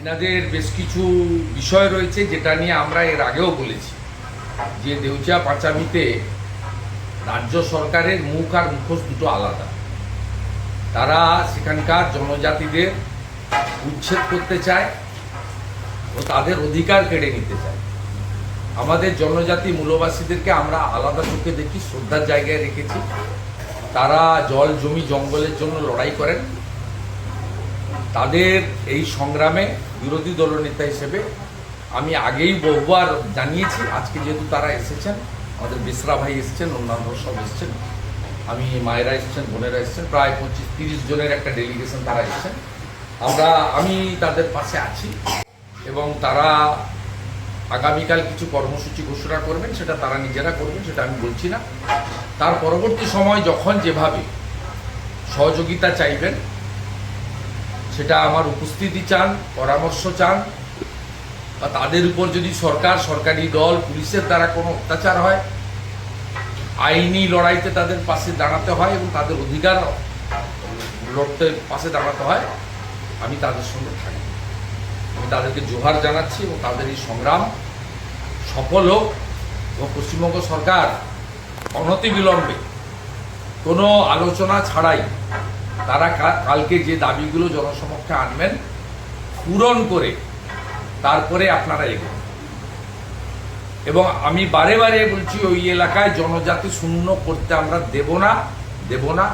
ইনাদের বেশ কিছু বিষয় রয়েছে যেটা নিয়ে আমরা এর আগেও বলেছি যে দেউচা পাঁচামিতে রাজ্য সরকারের মুখ আর মুখোশ দুটো আলাদা। তারা সেখানকার জনজাতিদের উচ্ছেদ করতে চায় ও তাদের অধিকার কেড়ে নিতে চায়। আমাদের জনজাতি মূলবাসীদেরকে আমরা আলাদা চোখে দেখি, শ্রদ্ধার জায়গায় রেখেছি। তারা জল জমি জঙ্গলের জন্য লড়াই করেন। তাদের এই সংগ্রামে বিরোধী দলনেতা হিসেবে আমি আগেই বহুবার জানিয়েছি। আজকে যেহেতু তারা এসেছেন, আমাদের বেসরা ভাই এসেছেন, অন্যান্য সব এসেছেন, আমি মায়েরা এসেছেন, বোনেরা এসেছেন, প্রায় 25-30 জনের একটা ডেলিগেশন তারা এসেছেন। আমি তাদের পাশে আছি এবং তারা আগামীকাল কিছু কর্মসূচি ঘোষণা করবেন, সেটা তারা নিজেরা করবেন, সেটা আমি বলছি না। তার পরবর্তী সময় যখন যেভাবে সহযোগিতা চাইবেন, সেটা আমার উপস্থিতি চান, পরামর্শ চান, বা তাদের উপর যদি সরকারি দল, পুলিশের দ্বারা কোনো অত্যাচার হয়, আইনি লড়াইতে তাদের পাশে দাঁড়াতে হয় এবং তাদের অধিকার লড়তে পাশে দাঁড়াতে হয়, আমি তাদের সঙ্গে থাকি। আমি তাদেরকে জোহার জানাচ্ছি এবং তাদের এই সংগ্রাম সফল হোক এবং পশ্চিমবঙ্গ সরকার অনতিবিলম্বে কোনো আলোচনা ছাড়াই তারা কালকে যে দাবিগুলো জনসমক্ষে আনবেন পূরণ করে তারপরে আপনারা এগোন। এবং আমি বারে বারে বলছি, ওই এলাকায় জনজাতি শূন্য করতে আমরা দেব না।